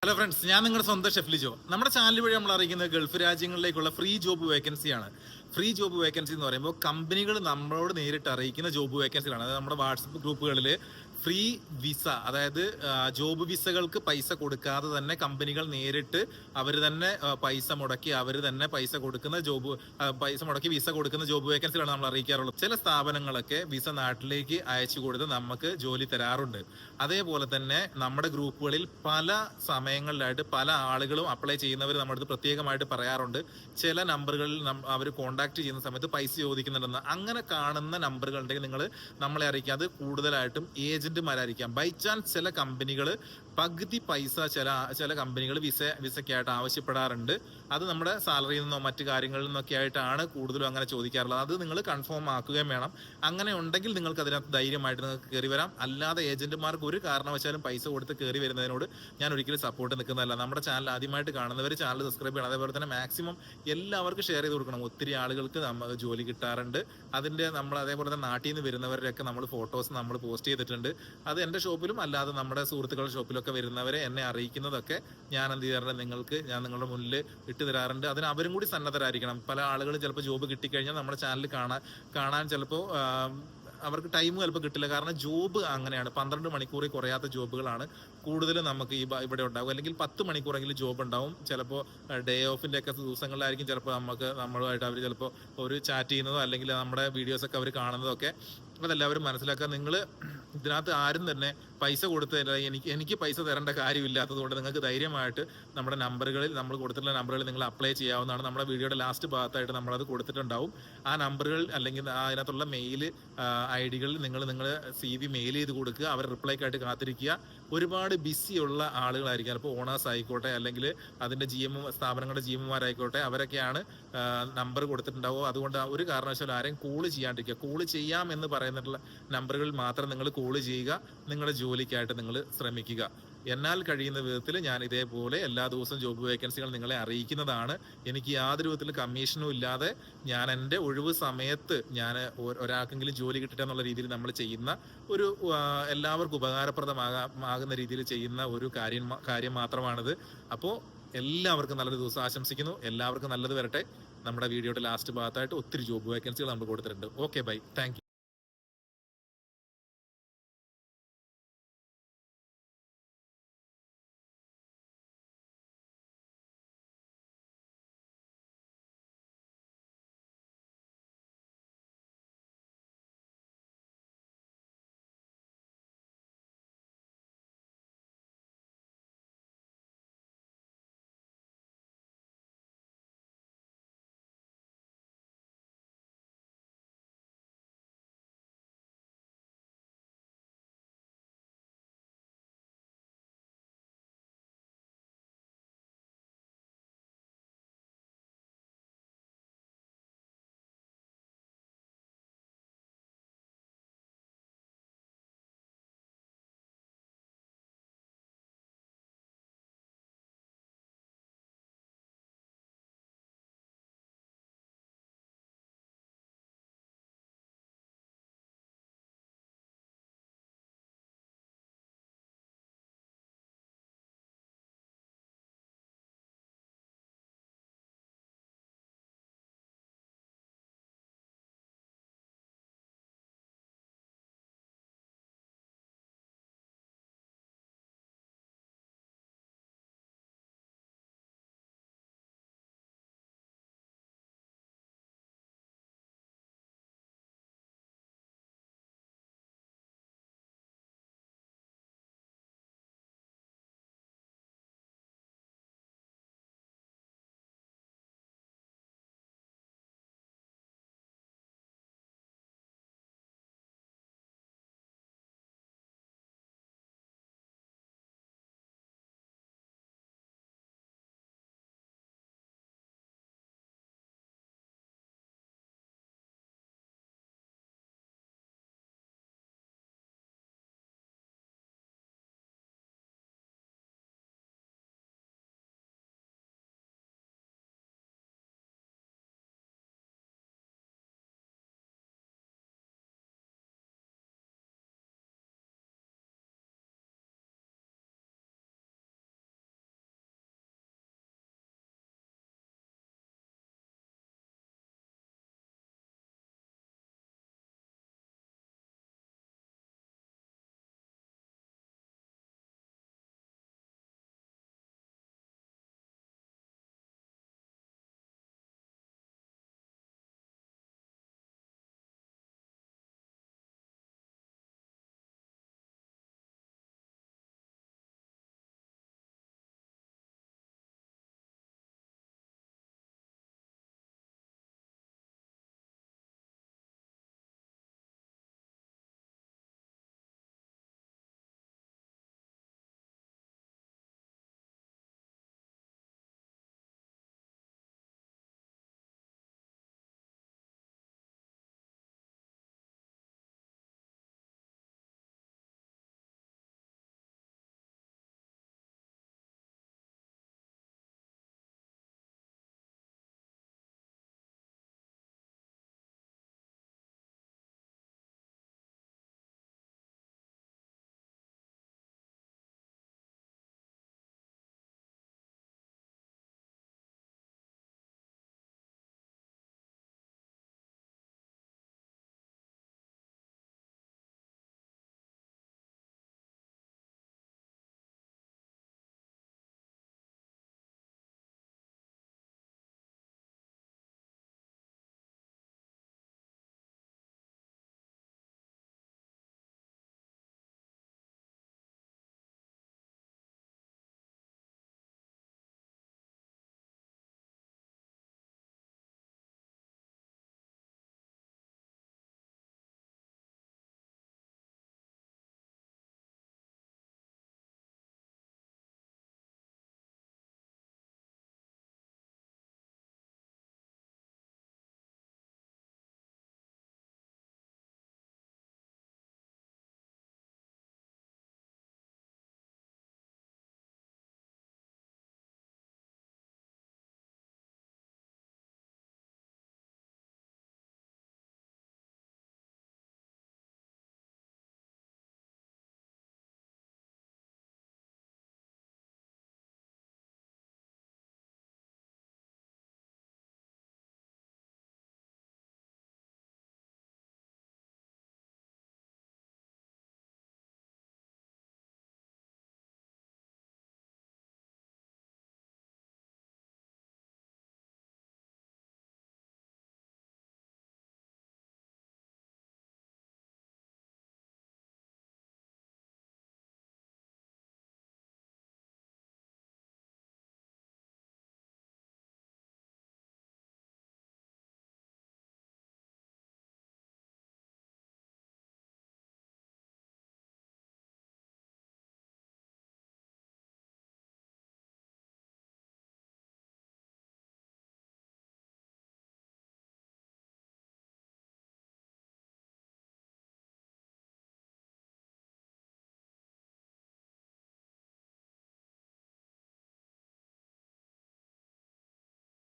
Hello friends, ഞാൻ നിങ്ങളുടെ സ്വന്തം ഷെഫ് ലിജോ. നമ്മുടെ ചാനൽ വഴി നമ്മൾ അറിയിക്കുന്നത് ഗൾഫ് രാജ്യങ്ങളിലേക്കുള്ള ഫ്രീ ജോബ് വേക്കൻസിയാണ്. ഫ്രീ ജോബ് വേക്കൻസി എന്ന് പറയുമ്പോൾ കമ്പനികൾ നമ്മളോട് നേരിട്ട് അറിയിക്കുന്ന ജോബ് വേക്കൻസികളാണ്. അതായത് നമ്മുടെ വാട്സപ്പ് ഗ്രൂപ്പുകളിൽ ഫ്രീ വിസ, അതായത് ജോബ് വിസകൾക്ക് പൈസ കൊടുക്കാതെ തന്നെ കമ്പനികൾ നേരിട്ട് അവർ തന്നെ പൈസ മുടക്കി പൈസ കൊടുക്കുന്ന പൈസ മുടക്കി വിസ കൊടുക്കുന്ന ജോബ് വേക്കൻസികളാണ് നമ്മൾ അറിയിക്കാറുള്ളത്. ചില സ്ഥാപനങ്ങളൊക്കെ വിസ നാട്ടിലേക്ക് അയച്ചു കൊടുത്ത് നമുക്ക് ജോലി തരാറുണ്ട്. അതേപോലെ തന്നെ നമ്മുടെ ഗ്രൂപ്പുകളിൽ പല സമയങ്ങളിലായിട്ട് പല ആളുകളും അപ്ലൈ ചെയ്യുന്നവർ നമ്മുടെ അടുത്ത് പ്രത്യേകമായിട്ട് പറയാറുണ്ട്, ചില നമ്പറുകളിൽ അവർ കോൺടാക്ട് ചെയ്യുന്ന സമയത്ത് പൈസ ചോദിക്കുന്നുണ്ടെന്ന്. അങ്ങനെ കാണുന്ന നമ്പറുകൾ ഉണ്ടെങ്കിൽ നിങ്ങൾ നമ്മളെ അറിയിക്കുക. അത് കൂടുതലായിട്ടും ഏജന്റുമാരായിരിക്കാം. ബൈ ചാൻസ് ചില കമ്പനികൾ പകുതി പൈസ ചില കമ്പനികൾ വിസയ്ക്കായിട്ട് ആവശ്യപ്പെടാറുണ്ട്. അത് നമ്മുടെ സാലറിയിൽ നിന്നോ മറ്റു കാര്യങ്ങളിൽ നിന്നൊക്കെ ആയിട്ടാണ് കൂടുതലും അങ്ങനെ ചോദിക്കാറുള്ളത്. അത് നിങ്ങൾ കൺഫേം ആക്കുകയും വേണം. അങ്ങനെ ഉണ്ടെങ്കിൽ നിങ്ങൾക്ക് അതിനകത്ത് ധൈര്യമായിട്ട് നിങ്ങൾക്ക് കയറി വരാം. അല്ലാതെ ഏജന്റുമാർക്ക് ഒരു കാരണവശാലും പൈസ കൊടുത്ത് കയറി വരുന്നതിനോട് ഞാൻ ഒരിക്കലും സപ്പോർട്ട് നിൽക്കുന്നതല്ല. നമ്മുടെ ചാനൽ ആദ്യമായിട്ട് കാണുന്നവർ ചാനൽ സബ്സ്ക്രൈബ് ചെയ്യണം. അതേപോലെ തന്നെ മാക്സിമം എല്ലാവർക്കും ഷെയർ ചെയ്ത് കൊടുക്കണം. ഒത്തിരി ആളുകൾക്ക് ജോലി കിട്ടാറുണ്ട്. നമ്മൾ അതേപോലെ തന്നെ നാട്ടിൽ നിന്ന് വരുന്നവരുടെയൊക്കെ നമ്മൾ ഫോട്ടോസ് നമ്മൾ പോസ്റ്റ് ചെയ്തിട്ടുണ്ട്. അത് എൻ്റെ ഷോപ്പിലും അല്ലാതെ നമ്മുടെ സുഹൃത്തുക്കളുടെ ഷോപ്പിലൊക്കെ വരുന്നവരെ എന്നെ അറിയിക്കുന്നതൊക്കെ ഞാൻ എന്ത് ചെയ്യാറുണ്ട്, ഞാൻ നിങ്ങളുടെ മുന്നിൽ ഇട്ട് തരാറുണ്ട്. അതിന് അവരും കൂടി സന്നദ്ധരായിരിക്കണം. പല ആളുകളും ചിലപ്പോൾ ജോബ് കിട്ടിക്കഴിഞ്ഞാൽ നമ്മുടെ ചാനൽ കാണാൻ ചിലപ്പോൾ അവർക്ക് ടൈം ചിലപ്പോൾ കിട്ടില്ല. കാരണം ജോബ് അങ്ങനെയാണ്, 12 മണിക്കൂറിൽ കുറയാത്ത ജോബുകളാണ് കൂടുതലും നമുക്ക് ഇവിടെ ഉണ്ടാവും. അല്ലെങ്കിൽ 10 മണിക്കൂറെങ്കിലും ജോബ് ഉണ്ടാവും. ചിലപ്പോൾ ഡേ ഓഫിൻ്റെ ഒക്കെ ദിവസങ്ങളിലായിരിക്കും ചിലപ്പോൾ നമ്മളുമായിട്ട് അവർ ചിലപ്പോൾ ഒരു ചാറ്റ് ചെയ്യുന്നതോ അല്ലെങ്കിൽ നമ്മുടെ വീഡിയോസൊക്കെ അവർ കാണുന്നതോ ഒക്കെ. അതെല്ലാവരും മനസ്സിലാക്കുക. നിങ്ങൾ ഇതിനകത്ത് ആരും തന്നെ പൈസ കൊടുത്തതല്ല, എനിക്ക് പൈസ തരേണ്ട കാര്യമില്ലാത്തത് കൊണ്ട് നിങ്ങൾക്ക് ധൈര്യമായിട്ട് നമ്മുടെ നമ്പറുകളിൽ, നമ്മൾ കൊടുത്തിട്ടുള്ള നമ്പറുകളിൽ നിങ്ങൾ അപ്ലൈ ചെയ്യാവുന്നതാണ്. നമ്മുടെ വീഡിയോയുടെ ലാസ്റ്റ് ഭാഗത്തായിട്ട് നമ്മളത് കൊടുത്തിട്ടുണ്ടാവും. ആ നമ്പറുകൾ അല്ലെങ്കിൽ അതിനകത്തുള്ള മെയിൽ ID-കളിൽ നിങ്ങളുടെ CV മെയിൽ ചെയ്ത് കൊടുക്കുക. അവർ റിപ്ലൈക്കായിട്ട് കാത്തിരിക്കുക. ഒരുപാട് ബിസിയുള്ള ആളുകളായിരിക്കും, ചിലപ്പോൾ ഓണേഴ്സ് ആയിക്കോട്ടെ അല്ലെങ്കിൽ അതിൻ്റെ സ്ഥാപനങ്ങളുടെ GM-മാരായിക്കോട്ടെ, അവരൊക്കെയാണ് നമ്പർ കൊടുത്തിട്ടുണ്ടാവുക. അതുകൊണ്ട് ഒരു കാരണവശാലും ആരെയും കോള് ചെയ്യാണ്ടിരിക്കുക. കോള് ചെയ്യാം എന്ന് പറയുന്നിട്ടുള്ള നമ്പറുകളിൽ മാത്രം നിങ്ങൾ കോള് ചെയ്യുക. നിങ്ങളുടെ ജോലിക്കായിട്ട് നിങ്ങൾ ശ്രമിക്കുക. എന്നാൽ കഴിയുന്ന വിധത്തിൽ ഞാൻ ഇതേപോലെ എല്ലാ ദിവസവും ജോബ് വേക്കൻസികൾ നിങ്ങളെ അറിയിക്കുന്നതാണ്. എനിക്ക് യാതൊരു വിധത്തിൽ കമ്മീഷനും ഇല്ലാതെ ഞാൻ എൻ്റെ ഒഴിവ് സമയത്ത് ഞാൻ ഒരാൾക്കെങ്കിലും ജോലി കിട്ടട്ടെ എന്നുള്ള രീതിയിൽ നമ്മൾ ചെയ്യുന്ന ഒരു എല്ലാവർക്കും ഉപകാരപ്രദമാകുന്ന രീതിയിൽ ചെയ്യുന്ന ഒരു കാര്യം മാത്രമാണിത്. അപ്പോൾ എല്ലാവർക്കും നല്ലൊരു ദിവസം ആശംസിക്കുന്നു. എല്ലാവർക്കും നല്ലത് വരട്ടെ. നമ്മുടെ വീഡിയോയുടെ ലാസ്റ്റ് ഭാഗത്തായിട്ട് ഒത്തിരി ജോബ് വേക്കൻസികൾ നമ്മൾ കൊടുത്തിട്ടുണ്ട്. Okay, bye, thank U.